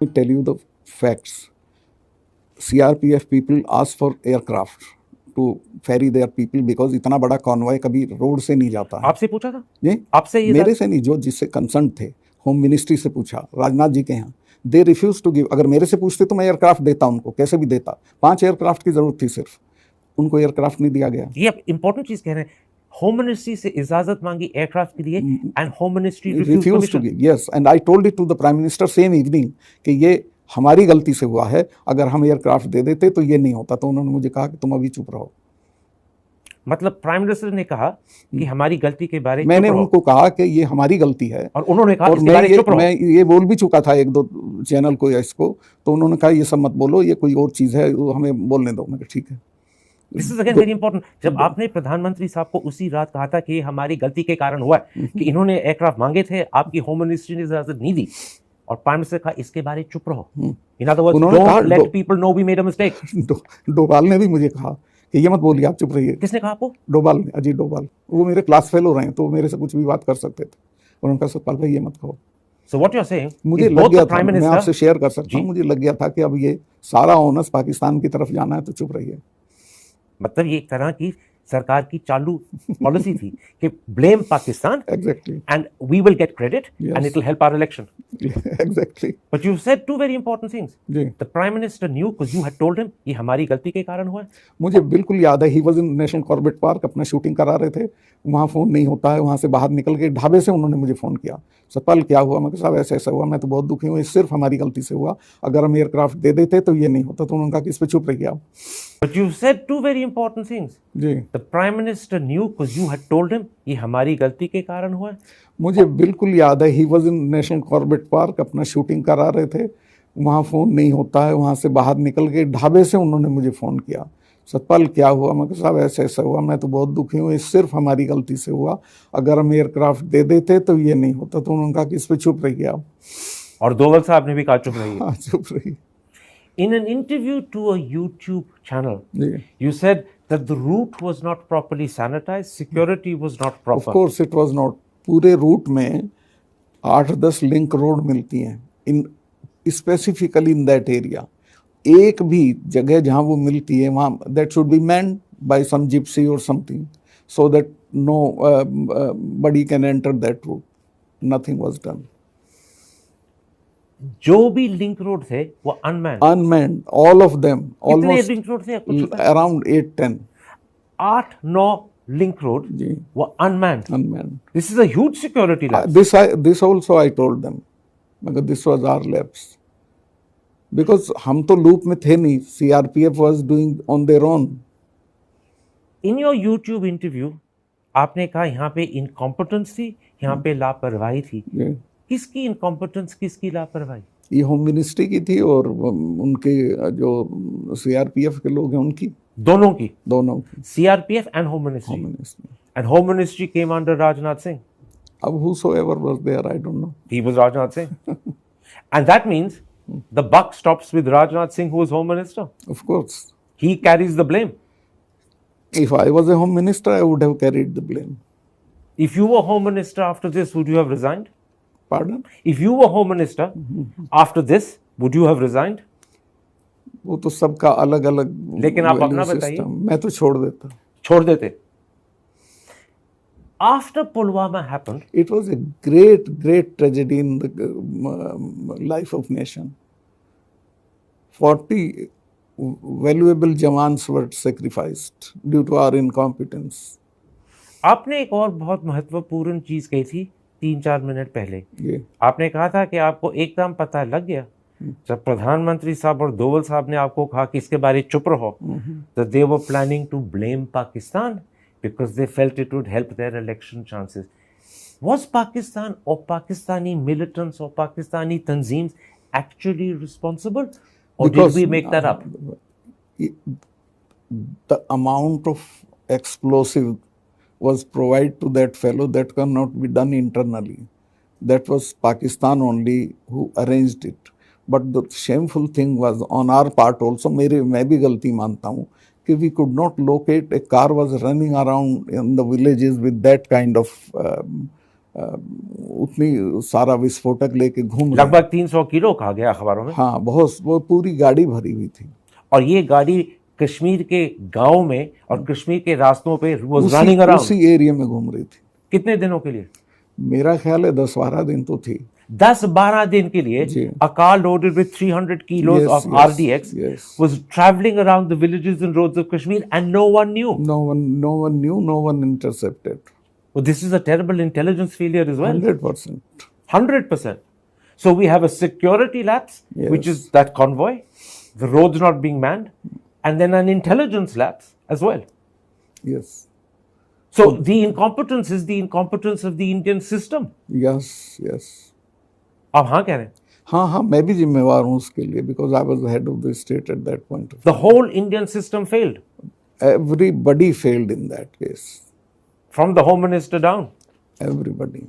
me tell you the facts. CRPF people asked for aircraft to ferry their people because इतना बड़ा convoy कभी road से नहीं जाता है। आपसे पूछा था? जी, आपसे ये मेरे से नहीं, जो जिससे कंसर्न थे, होम मिनिस्ट्री से पूछा, राजनाथ जी के यहाँ। They refuse to give. अगर मेरे से पूछते तो मैं एयरक्राफ्ट देता उनको, कैसे भी देता। 5 एयरक्राफ्ट की जरूरत थी सिर्फ, उनको एयरक्राफ्ट नहीं दिया गया। ये आप इंपॉर्टेंट चीज कह रहे हैं। होम मिनिस्ट्री से इजाजत मांगी एयरक्राफ्ट के लिए and home ministry refuse to give. Yes, and I told it to the prime minister same evening कि ये हमारी गलती से हुआ है, अगर हम एयरक्राफ्ट दे देते तो ये नहीं होता। तो उन्होंने मुझे कहा कि तुम अभी चुप रहो। मतलब प्राइम मिनिस्टर ने कहा कि हमारी गलती के बारे में मैंने उनको कहा कि ये हमारी गलती है, और उन्होंने कहा और इसके बारे चुप रहो। मैं ये बोल भी चुका था 1-2 चैनल को या इसको, तो उन्होंने कहा ये सब मत बोलो, ये कोई और चीज़ है, वो हमें बोलने दो। मैं कहा ठीक है। This is again very important. जब आपने प्रधानमंत्री साहब को उसी रात कहा था कि ये हमारी गलती के कारण हुआ है, कि इन्होंने एयरक्राफ्ट मांगे थे, आपकी होम मिनिस्ट्री ने इजाजत नहीं दी, और प्राइम मिनिस्टर कहा इसके बारे चुप रहो। In other words, don't let people know we made a mistake. Doval ने भी मुझे कहा कि ये मत बोलिए, आप चुप रहिए। किसने कहा आपको? डोभाल ने, अजीत डोभाल। वो मेरे क्लास फेलो रहे हैं, तो मेरे से कुछ भी बात कर सकते थे। उन्होंने कहा सतपाल भाई ये मत कहो। So what you're saying, मुझे लग गया था, मैं आपसे शेयर कर सकता हूँ, मुझे लग गया था कि अब ये सारा ओनस पाकिस्तान की तरफ जाना है, तो चुप रहिए। मतलब ये एक तरह की सरकार की चालू पॉलिसी थी कि blame Pakistan and we will get credit and it will help our election. Exactly. But you said 2 very important things. The prime minister knew because you had told him ये हमारी गलती के कारण हुआ है। मुझे बिल्कुल याद है, he was in national Corbett park, अपना शूटिंग करा रहे थे, वहाँ फ़ोन नहीं होता है, वहाँ से बाहर निकल के ढाबे से उन्होंने मुझे फ़ोन किया, सतपाल क्या हुआ? मैं कहा साहब ऐसा ऐसा हुआ, मैं तो बहुत दुखी हूँ, ये सिर्फ हमारी गलती से हुआ, अगर हम एयरक्राफ्ट दे देते तो ये नहीं होता। तो उन्होंने कहा कि इस पर चुप रहिए आप। But you said 2 very important things. Ji. The Prime Minister knew because you had told him ये हमारी गलती के कारण हुआ है। मुझे बिल्कुल याद है, he was in national Corbett park, अपना शूटिंग करा रहे थे, वहाँ फ़ोन नहीं होता है, वहाँ से बाहर निकल के ढाबे से उन्होंने मुझे फ़ोन किया, सतपाल क्या हुआ? मैं कहा साहब ऐसा ऐसा हुआ, मैं तो बहुत दुखी हूँ, ये सिर्फ हमारी गलती से हुआ, अगर हम एयरक्राफ्ट दे देते तो ये नहीं होता। तो उन्होंने कहा कि इस पर चुप रहिए आप। और डोवल साहब ने भी कहा चुप रहिए। हाँ, चुप रहिए। In an interview to a YouTube channel, you said that the route was not properly sanitized, security was not proper. Of course it was not. पूरे रूट में 8-10 लिंक रोड मिलती हैं, in specifically in that area. एक भी जगह जहाँ वो मिलती है वहाँ that should be manned by some gypsy और something, so that nobody can enter that route. Nothing was done. जो भी लिंक रोड थे वो अनमैन्ड, ऑल ऑफ देम। कितने लिंक रोड थे? अराउंड 8-10। 8-9 लिंक रोड वो unmanned. This is a huge security lapse. This also I told them, मगर this was our lapse, because हम तो लूप में थे नहीं, CRPF was doing on their own. In your YouTube interview आपने कहा यहाँ पे इनकॉम्पिटेंस थी, यहाँ पे लापरवाही थी। किसकी इनकॉम्पिटेंस, किसकी लापरवाही? ये होम मिनिस्ट्री की थी और उनके जो सीआरपीएफ के लोग हैं उनकी, दोनों की। CRPF and home ministry. And home ministry came under Rajnath Singh. अब whosoever was there, I don't know. He was Rajnath Singh. And that means the buck stops with Rajnath Singh, who was home minister. Of course. He carries the blame. If I was a home minister, I would have carried the blame. If you were home minister after this, would you have resigned? Pardon? If you were home minister after this, would you have resigned? वो तो सबका अलग अलग, लेकिन आप अपना बताइए। मैं तो छोड़ देते। After Pulwama happened, it was a great tragedy in the life of nation. 40 valuable jawans were sacrificed due to our incompetence. आपने एक और बहुत महत्वपूर्ण चीज कही थी 3-4 मिनट पहले। आपने कहा था कि आपको एकदम पता लग गया जब प्रधानमंत्री साहब और डोवल साहब ने आपको कहा कि इसके बारे चुप रहो, that they were planning to blame Pakistan because they felt it would help their election chances. Was Pakistan or Pakistani militants or Pakistani tanzeems actually responsible, or did we make that up? The amount of explosive was provided to that fellow that cannot be done internally. That was Pakistan only who arranged it. But the shameful thing was on our part also. मैं भी गलती मानता हूँ कि we could not locate, a car was running around in the villages with that kind of उतनी सारा विस्फोटक लेके घूम रहे हैं। लगभग 300 किलो कहा गया अखबारों में। हाँ, बहुत, वो पूरी गाड़ी भरी हुई थी। और ये गाड़ी कश्मीर के गांव में और कश्मीर के रास्तों पे was running around। उसी एरिया में घूम रही थी। कितने दिनों के लिए? मेरा ख्याल है 10-12 दिन तो थी। 10-12 दिन के लिए जी। a car loaded with 300 kilos Yes, of yes, RDX yes. was traveling around the villages and roads of Kashmir and no one knew. No one knew, no one intercepted. Well, this is a terrible intelligence failure as well. 100%. 100%. So we have a security lapse, which Yes. is that convoy, the roads not being manned, and then an intelligence lapse as well. Yes. So the incompetence is the incompetence of the Indian system. Yes, yes. आप हाँ कह रहे हैं? हाँ, मैं भी जिम्मेवार हूँ उसके लिए, because I was the head of the state at that point of The whole Indian system failed, Everybody failed in that case. from the home minister down. Everybody.